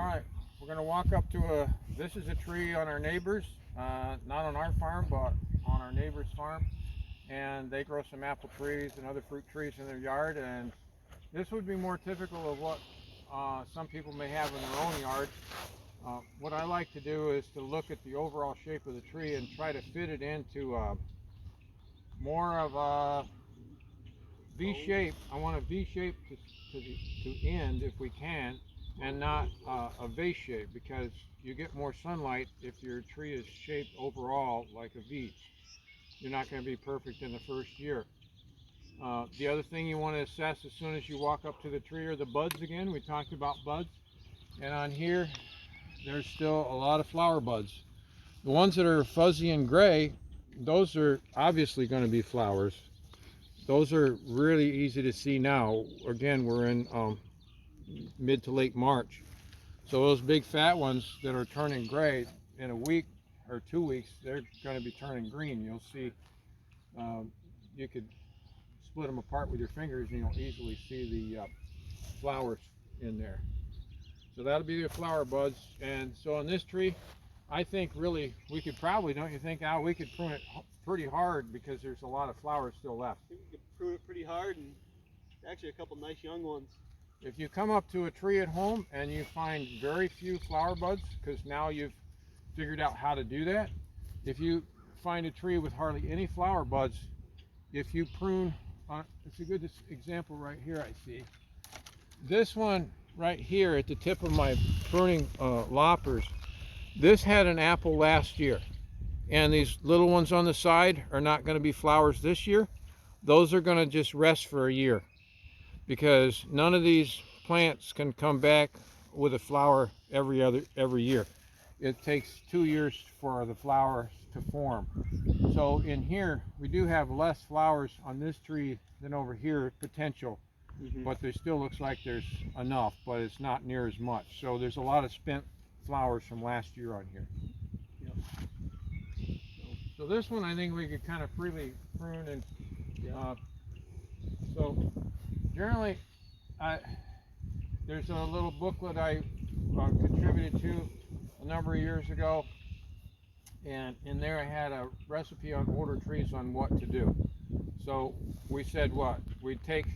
right, we're going to walk up to this is a tree on our neighbor's, not on our farm, but on our neighbor's farm. And they grow some apple trees and other fruit trees in their yard. And this would be more typical of what some people may have in their own yard. What I like to do is to look at the overall shape of the tree and try to fit it into more of a V shape. I want a V shape to end if we can, and not a vase shape, because you get more sunlight if your tree is shaped overall like a V. You're not going to be perfect in the first year. The other thing you want to assess as soon as you walk up to the tree are the buds again. We talked about buds. And on here, there's still a lot of flower buds. The ones that are fuzzy and gray, those are obviously going to be flowers. Those are really easy to see now. Again, we're in mid to late March. So those big fat ones that are turning gray, in a week or 2 weeks, they're going to be turning green. You'll see, you could split them apart with your fingers and you'll easily see the flowers in there. So that'll be the flower buds. And so on this tree, I think really we could probably, don't you think, Al, we could prune it pretty hard because there's a lot of flowers still left. I think we could prune it pretty hard, and actually a couple nice young ones. If you come up to a tree at home and you find very few flower buds, because now you've figured out how to do that, if you find a tree with hardly any flower buds, if you prune, it's a good example right here I see. This one right here at the tip of my pruning loppers, this had an apple last year, and these little ones on the side are not going to be flowers this year. Those are going to just rest for a year, because none of these plants can come back with a flower every year. It takes 2 years for the flowers to form. So in here we do have less flowers on this tree than over here potential, but there still looks like there's enough, but it's not near as much. So there's a lot of spent flowers from last year on here. Yep. So this one I think we could kind of freely prune, and so generally there's a little booklet I contributed to a number of years ago, and in there I had a recipe on older trees on what to do. So we said what? We'd take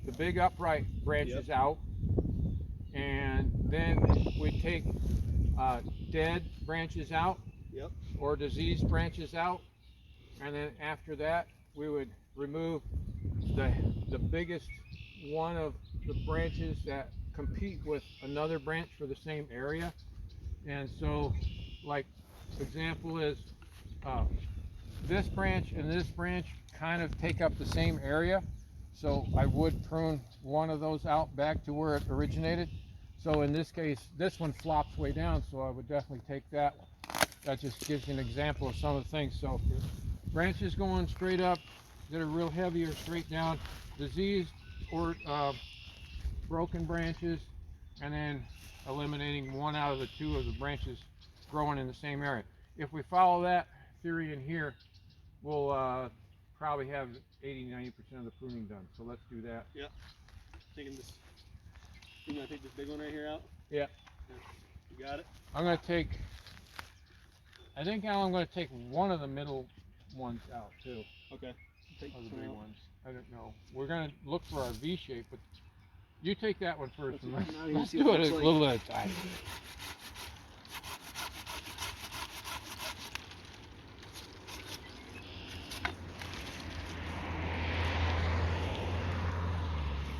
the big upright branches out, and then we'd take dead branches out, or diseased branches out, and then after that we would remove the biggest one of the branches that compete with another branch for the same area. And so, like, example is this branch and this branch kind of take up the same area, so I would prune one of those out back to where it originated. So in this case, this one flops way down, so I would definitely take that one. That just gives you an example of some of the things. So branches going straight up that are real heavy or straight down, diseased or broken branches, and then eliminating one out of the two of the branches growing in the same area. If we follow that theory in here, we'll probably have 80–90% of the pruning done. So let's do that. Yeah. Taking this. You gonna take this big one right here out? Yeah. You got it. I'm gonna take. I think now I'm gonna take one of the middle ones out too. Okay. Take of the big ones. I don't know. We're gonna look for our V shape, but you take that one first. Let's do it a little at a time.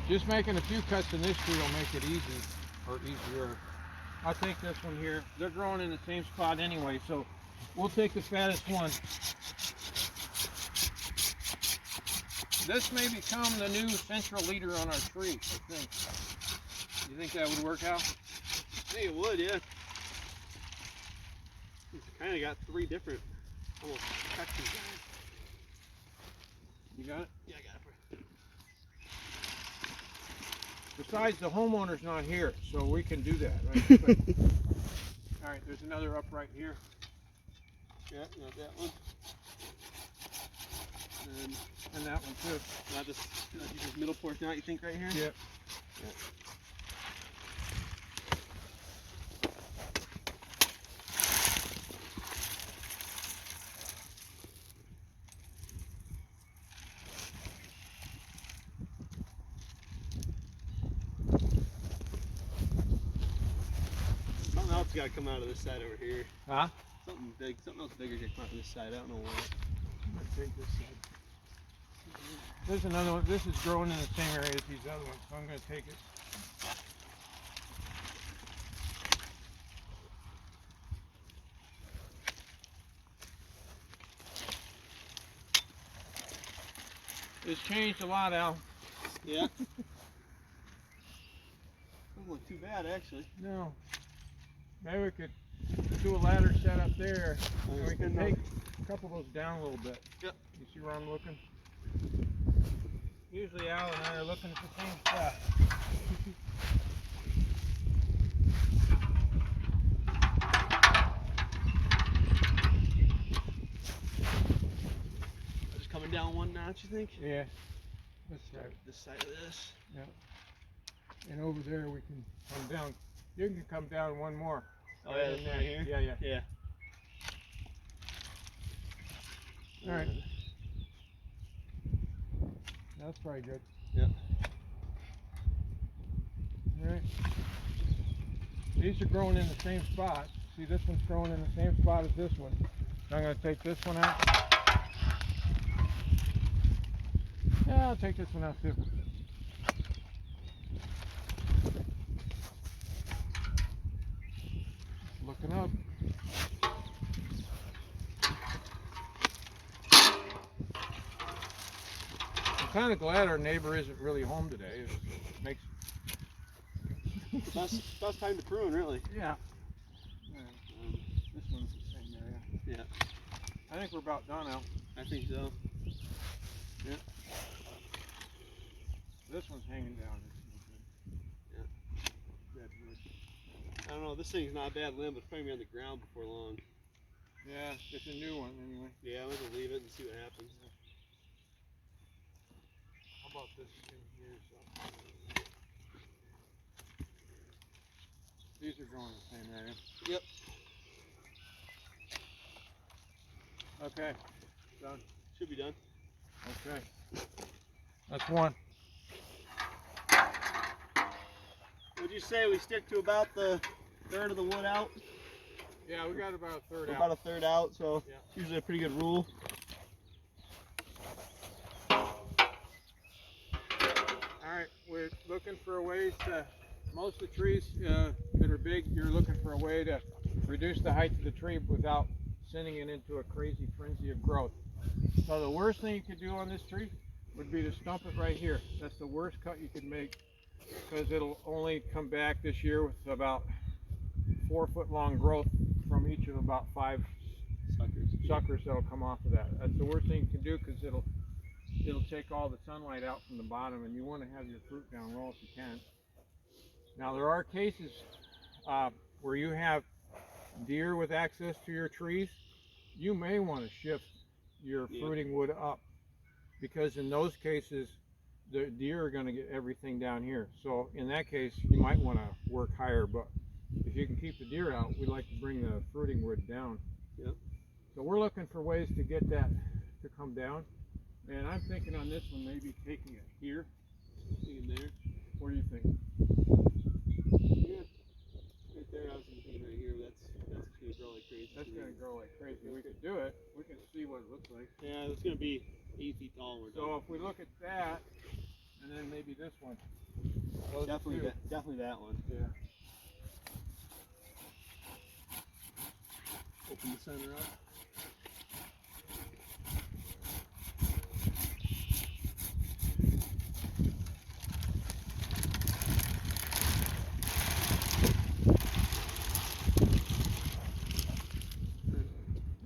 Just making a few cuts in this tree will make it easy, or easier. I'll take this one here. They're growing in the same spot anyway, so we'll take the fattest one. This may become the new central leader on our tree, I think. You think that would work out? I think it would, yeah. It's kind of got three different almost sections. You got it? Yeah, I got it. Besides, the homeowner's not here, so we can do that, right? All right, there's another upright here. Yeah, got that one. And that one too. Now this middle portion out, you think, right here? Yep. Something's got to come out of this side over here. Huh? Something big, something else bigger should come out of this side. I don't know what. I'm gonna take this side. There's another one. This is growing in the same area as these other ones, so I'm gonna take it. It's changed a lot, Al. Yeah. Doesn't look too bad, actually. No. Maybe we could do a ladder set up there, and we can take a couple of those down a little bit. Yep. You see where I'm looking? Usually Al and I are looking at the same spot. Just coming down one notch, you think? Yeah. This side. This side of this. Yeah. And over there we can come down. You can come down one more. Oh yeah, this right here? Yeah, yeah. Yeah. All right. That's probably good. Yep. All right. These are growing in the same spot. See, this one's growing in the same spot as this one. So I'm going to take this one out. Yeah, I'll take this one out too. Looking up. I'm kind of glad our neighbor isn't really home today. It makes Best time to prune, really. yeah. This one's the same area. Yeah. I think we're about done now. I think so. Yeah. This one's hanging down. Yeah. Dead wood. I don't know. This thing's not a bad limb, but it's probably gonna be on the ground before long. Yeah, it's a new one anyway. Yeah, I'm gonna leave it and see what happens. How about this in here? So. These are growing in the same area. Yep. Okay. Done. Should be done. Okay. That's one. Would you say we stick to about the third of the wood out? Yeah, we got about a third out. About a third out, so yeah. It's usually a pretty good rule. Alright, we're looking for a way to, most of the trees that are big, you're looking for a way to reduce the height of the tree without sending it into a crazy frenzy of growth. So the worst thing you could do on this tree would be to stump it right here. That's the worst cut you could make, because it'll only come back this year with about 4 foot long growth from each of about 5 suckers that'll come off of that. That's the worst thing you can do, because it'll take all the sunlight out from the bottom, and you want to have your fruit down low if you can. Now there are cases where you have deer with access to your trees. You may want to shift your fruiting wood up, because in those cases the deer are going to get everything down here. So in that case you might want to work higher, but if you can keep the deer out, we like to bring the fruiting wood down. Yep. So we're looking for ways to get that to come down, and I'm thinking on this one maybe taking it here. Thinking there. What do you think? Yeah. Right there, I was thinking right here, but that's just gonna grow like crazy. That's gonna grow like crazy. We could do it. We can see what it looks like. Yeah, it's gonna be 8 feet tall. So if we look at that, and then maybe this one. Definitely that one. Yeah. Open the center up.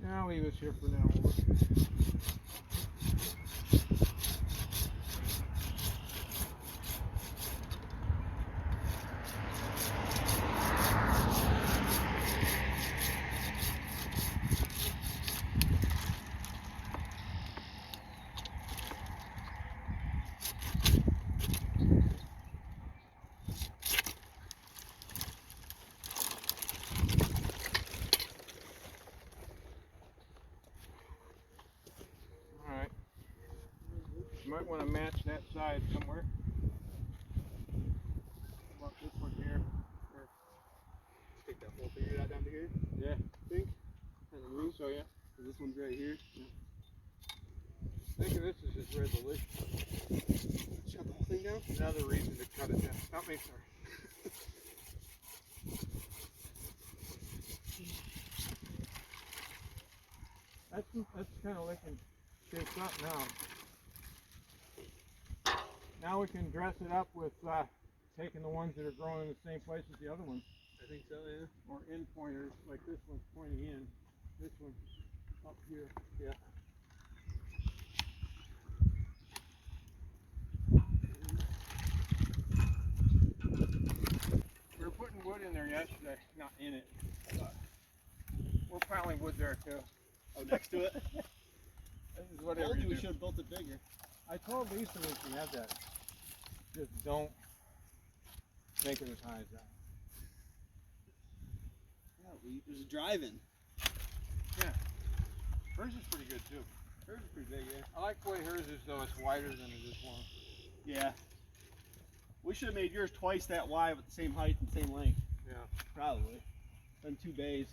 I'll leave this here for now. You might want to match that side somewhere. How about this one here? Take that whole thing out. here. Yeah. Think? Kind of move. So yeah. This one's right here. Think of this as his resolution. Shut the whole thing down. Another reason to cut it down. Not me, sir. That's kind of looking shaped up now. Now we can dress it up with taking the ones that are growing in the same place as the other ones. I think so, yeah. Or end pointers, like this one's pointing in. This one up here. Yeah. We were putting wood in there yesterday. Not in it. But we're piling wood there too. Oh, next to it? This is whatever Told you you we do. should have built it bigger. I told Lisa when she had that, just don't make it as high as that. Yeah, there's a drive-in. Yeah. Hers is pretty good too. Hers is pretty big, yeah. I like the way hers is though, it's wider than it is long. Yeah. We should have made yours twice that wide with the same height and same length. Yeah. Probably. Done 2 bays.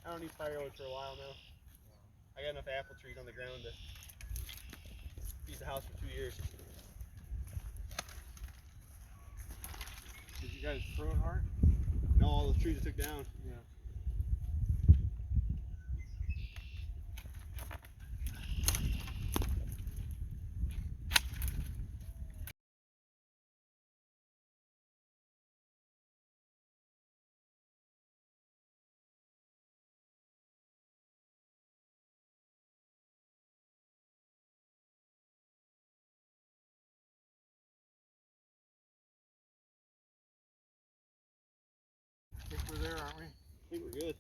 I don't need firewood for a while now. I got enough apple trees on the ground to feed the house for 2 years. Did you guys prune hard? No, all the trees I took down. Yeah. I think we're there, aren't we? I think we're good.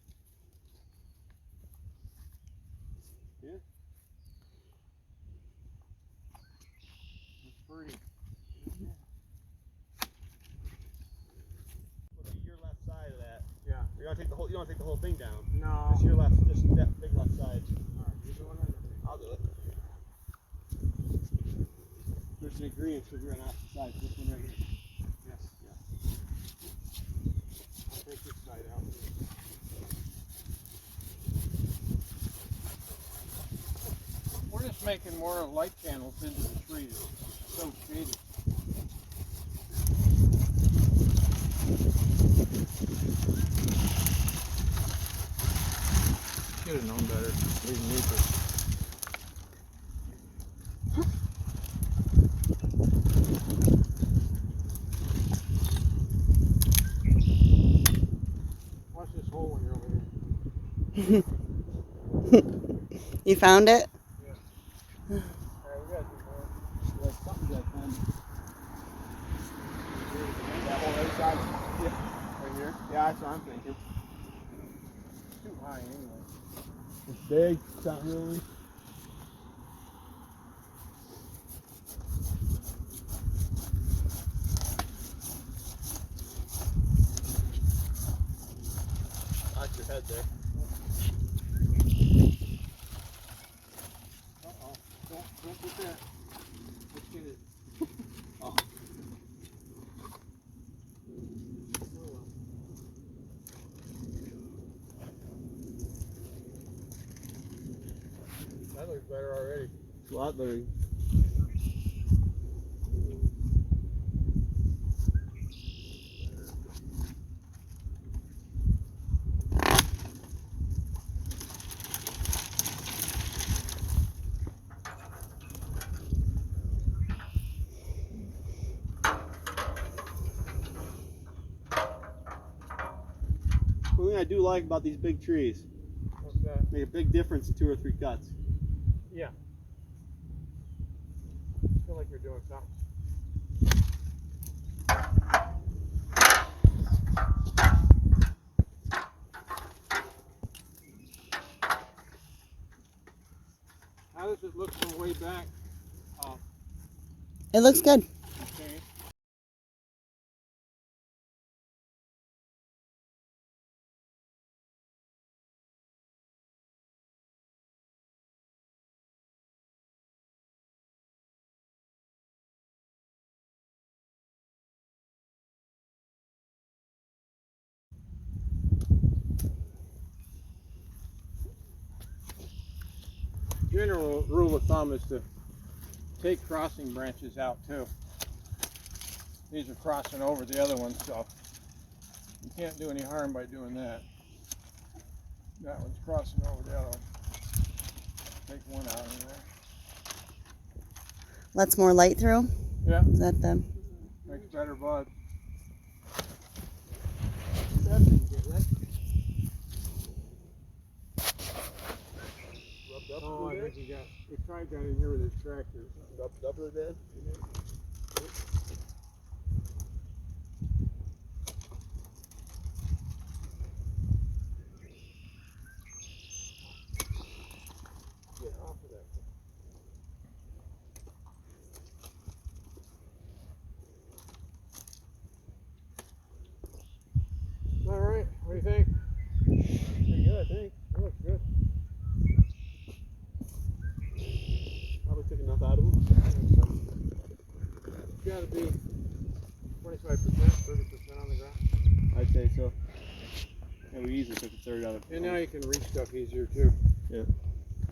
Yeah. It's pretty. Look at your left side of that. Yeah. You're gonna take the whole. You don't take the whole thing down. No. Just your left. Just that big left side. Alright, you doing it? I'll do it. There's an agreement because we're on opposite sides. This one right here. Yes. Yeah. I'll take this side out. We're just making more light channels into the trees. It's so shaded. Should have known better. Leaving me for. Watch this hole when you're over here. You found it? Yeah. Alright, we gotta do more. Like something's like that whole other side. Yeah. Right here. Yeah, that's what I'm thinking. It's too high anyway. It's big. It's not really. Watch your head there. Uh-oh. Don't get that. Let's get it. Oh. That looks better already. It's a lot better. One thing I do like about these big trees, What's that? make a big difference in 2 or 3 cuts. Yeah. I feel like you're doing something. How does it look from way back? It looks good. Okay. general rule of thumb is to take crossing branches out too. These are crossing over the other ones, so you can't do any harm by doing that. That one's crossing over the other one. Take one out anyway. Lets more light through? Yeah. Is that the... Makes better bud. That didn't get wet. Rubbed up Oh, I really think bad? he tried that in here with his tractor. Rubbed up really bad? Get off of that. All right, what do you think? Pretty good, I think. It looks good. Probably took enough out of them. It's got to be 25%, 30% on the ground. I'd say so. Yeah, we easily took a third out of it. And now you can reach stuff easier too. Yeah.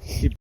Keep